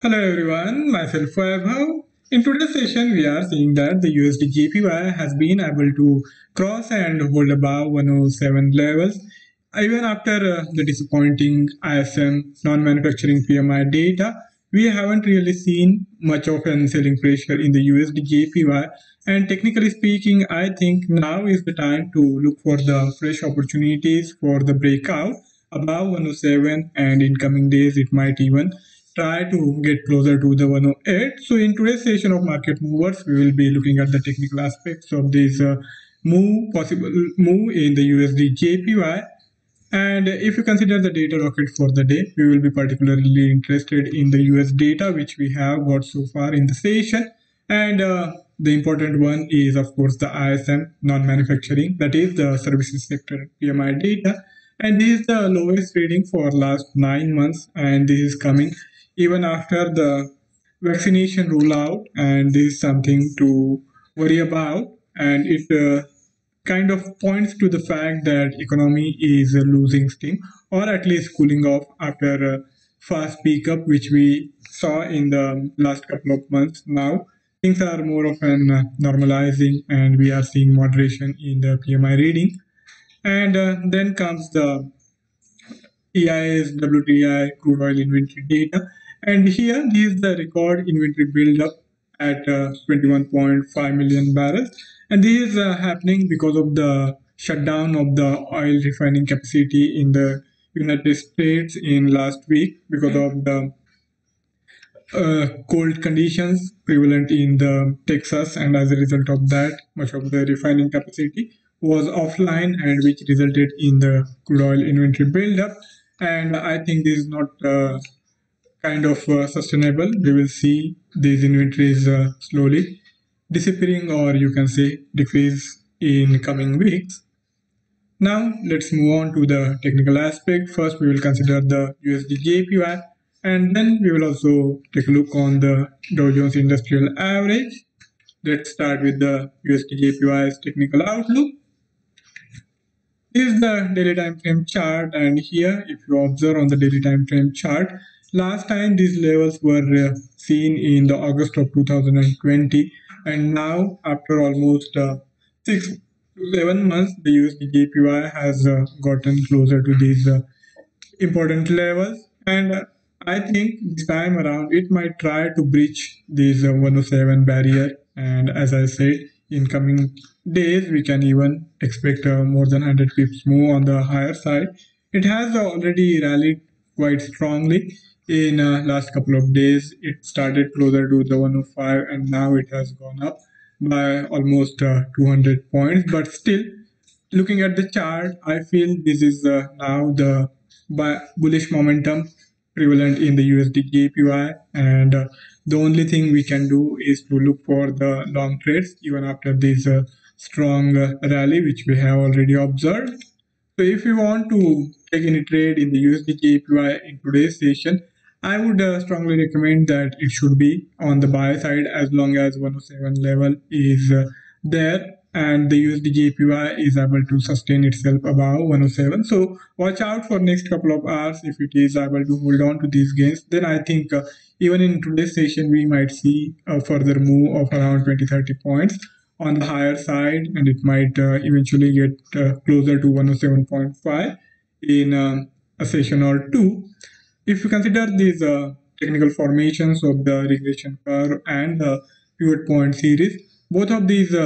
Hello everyone, myself Vaibhav. In today's session, we are seeing that the USD JPY has been able to cross and hold above 107 levels even after the disappointing ISM non-manufacturing PMI data. We haven't really seen much of an selling pressure in the USD JPY, and technically speaking, I think now is the time to look for the fresh opportunities for the breakout above 107, and in coming days it might even try to get closer to the 108. So in today's session of market movers, we will be looking at the technical aspects of this possible move in the USD JPY. And if you consider the data rocket for the day, we will be particularly interested in the US data which we have got so far in the session. And the important one is, of course, the ISM non-manufacturing, that is the services sector PMI data. And this is the lowest reading for last 9 months, and this is coming even after the vaccination rollout, and this is something to worry about. And it kind of points to the fact that economy is losing steam, or at least cooling off after a fast peak up which we saw in the last couple of months. Now things are more of an normalizing, and we are seeing moderation in the PMI reading. And then comes the EIS, WTI, crude oil inventory data. And here, this is the record inventory buildup at 21.5 million barrels. And this is happening because of the shutdown of the oil refining capacity in the United States in last week because of the cold conditions prevalent in the Texas, and as a result of that, much of the refining capacity was offline, and which resulted in the crude oil inventory buildup. And I think this is not kind of sustainable. We will see these inventories slowly disappearing, or you can say decrease in coming weeks. Now let's move on to the technical aspect. First, we will consider the USD JPY, and then we will also take a look on the Dow Jones Industrial Average. Let's start with the USD JPY's technical outlook. This is the daily time frame chart, and here, if you observe on the daily time frame chart, last time these levels were seen in the August of 2020, and now after almost 6 to 7 months, the USD JPY has gotten closer to these important levels, and I think this time around it might try to breach this 107 barrier. And as I said, in coming days we can even expect more than 100 pips move on the higher side. It has already rallied quite strongly in last couple of days. It started closer to the 105, and now it has gone up by almost 200 points, but still, looking at the chart, I feel this is now the bullish momentum prevalent in the USD JPY, and the only thing we can do is to look for the long trades even after this strong rally which we have already observed. So if you want to take any trade in the USD JPY in today's session, I would strongly recommend that it should be on the buy side as long as 107 level is there, and the USD JPY is able to sustain itself above 107. So watch out for next couple of hours. If it is able to hold on to these gains, then I think even in today's session we might see a further move of around 20-30 points on the higher side, and it might eventually get closer to 107.5 in a session or two. If you consider these technical formations of the regression curve and the pivot point series, both of these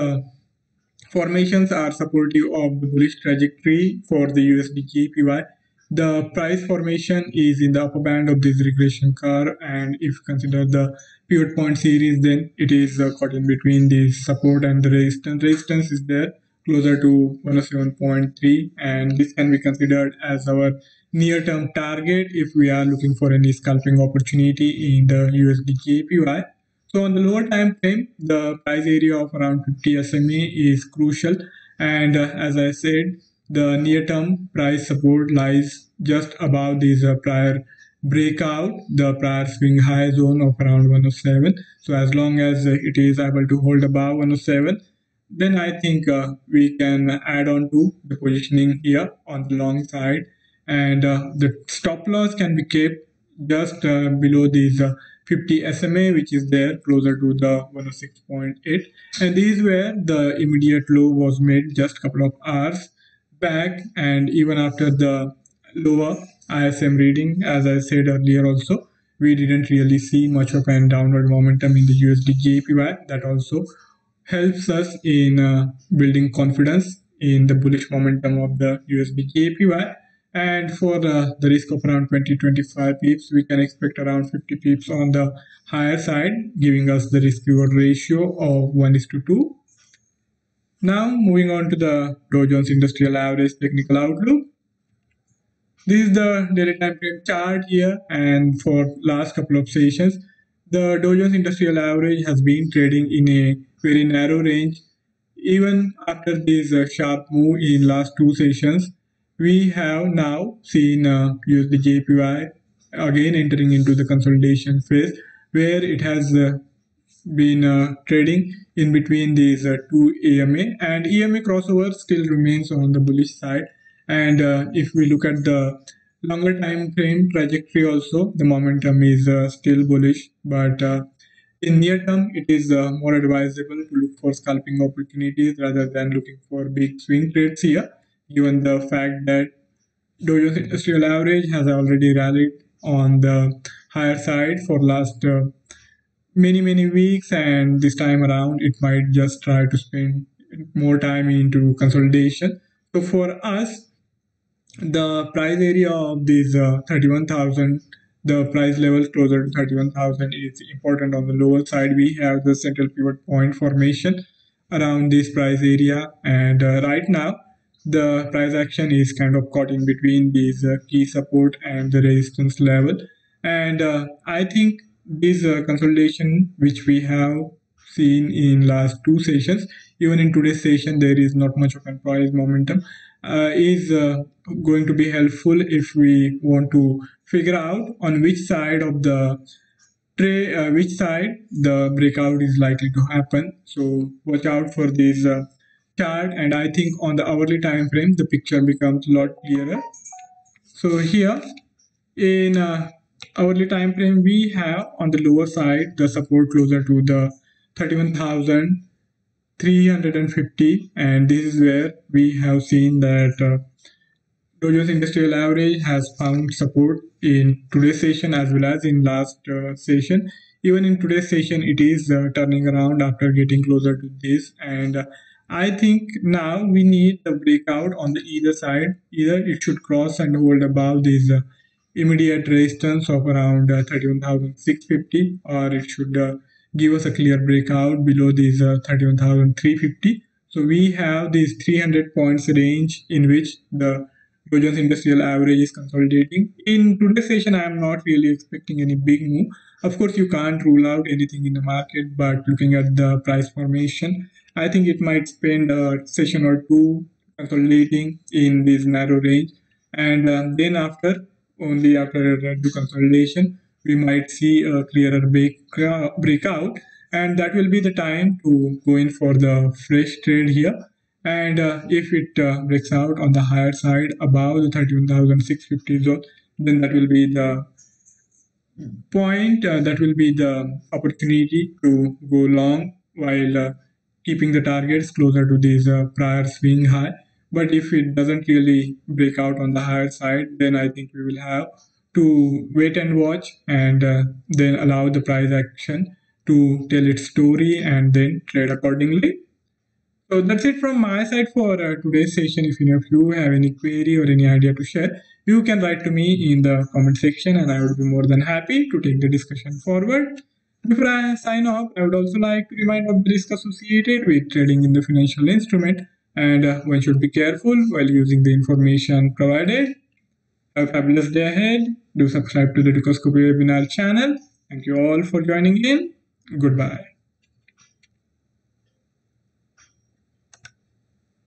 formations are supportive of the bullish trajectory for the USD JPY. The price formation is in the upper band of this regression curve, and if you consider the pivot point series, then it is caught in between the support and the resistance. Resistance is there closer to 107.3, and this can be considered as our near-term target if we are looking for any scalping opportunity in the USD JPY. So on the lower time frame, the price area of around 50 SMA is crucial, and as I said, the near-term price support lies just above this prior breakout, the prior swing high zone of around 107. So as long as it is able to hold above 107, then I think we can add on to the positioning here on the long side, and the stop loss can be kept just below these 50 SMA, which is there closer to the 106.8, and these were the immediate low was made just a couple of hours back, and even after the lower ISM reading, as I said earlier also, we didn't really see much of an downward momentum in the USD JPY. That also helps us in building confidence in the bullish momentum of the USD JPY. And for the risk of around 20-25 pips, we can expect around 50 pips on the higher side, giving us the risk reward ratio of 1 is to 2. Now, moving on to the Dow Jones Industrial Average technical outlook. This is the daily time frame chart here, and for last couple of sessions, the Dow Jones Industrial Average has been trading in a very narrow range. Even after this sharp move in last two sessions, we have now seen USD JPY again entering into the consolidation phase, where it has been trading in between these two EMA, and EMA crossover still remains on the bullish side. And if we look at the longer time frame trajectory also, the momentum is still bullish, but in near term it is more advisable to look for scalping opportunities rather than looking for big swing trades here, given the fact that Dow Jones Industrial Average has already rallied on the higher side for last many weeks, and this time around it might just try to spend more time into consolidation. So for us, the price area of this 31,000, the price level closer to 31,000 is important. On the lower side we have the central pivot point formation around this price area, and right now the price action is kind of caught in between these key support and the resistance level. And I think this consolidation which we have seen in last two sessions, even in today's session there is not much of a price momentum, is going to be helpful if we want to figure out on which side of the which side the breakout is likely to happen. So watch out for this chart, and I think on the hourly time frame the picture becomes a lot clearer. So here in hourly time frame, we have on the lower side the support closer to the 31,350, and this is where we have seen that Dow Jones Industrial Average has found support in today's session as well as in last session. Even in today's session, it is turning around after getting closer to this, and I think now we need the breakout on the either side. Either it should cross and hold above this immediate resistance of around 31,650, or it should give us a clear breakout below this 31,350. So we have this 300 points range in which the Dow Jones Industrial Average is consolidating. In today's session, I am not really expecting any big move. Of course, you can't rule out anything in the market, but looking at the price formation, I think it might spend a session or two consolidating in this narrow range, and then only after the consolidation, we might see a clearer breakout, and that will be the time to go in for the fresh trade here. And if it breaks out on the higher side above the 31,650 zone, then that will be the point, that will be the opportunity to go long while keeping the targets closer to this prior swing high. But if it doesn't really break out on the higher side, then I think we will have to wait and watch, and then allow the price action to tell its story and then trade accordingly. So that's it from my side for today's session. If any of you have any query or any idea to share, you can write to me in the comment section, and I would be more than happy to take the discussion forward. Before I sign off, I would also like to remind of the risk associated with trading in the financial instrument, and one should be careful while using the information provided. Have a fabulous day ahead. Do subscribe to the Ducoscopy webinar channel. Thank you all for joining in. Goodbye.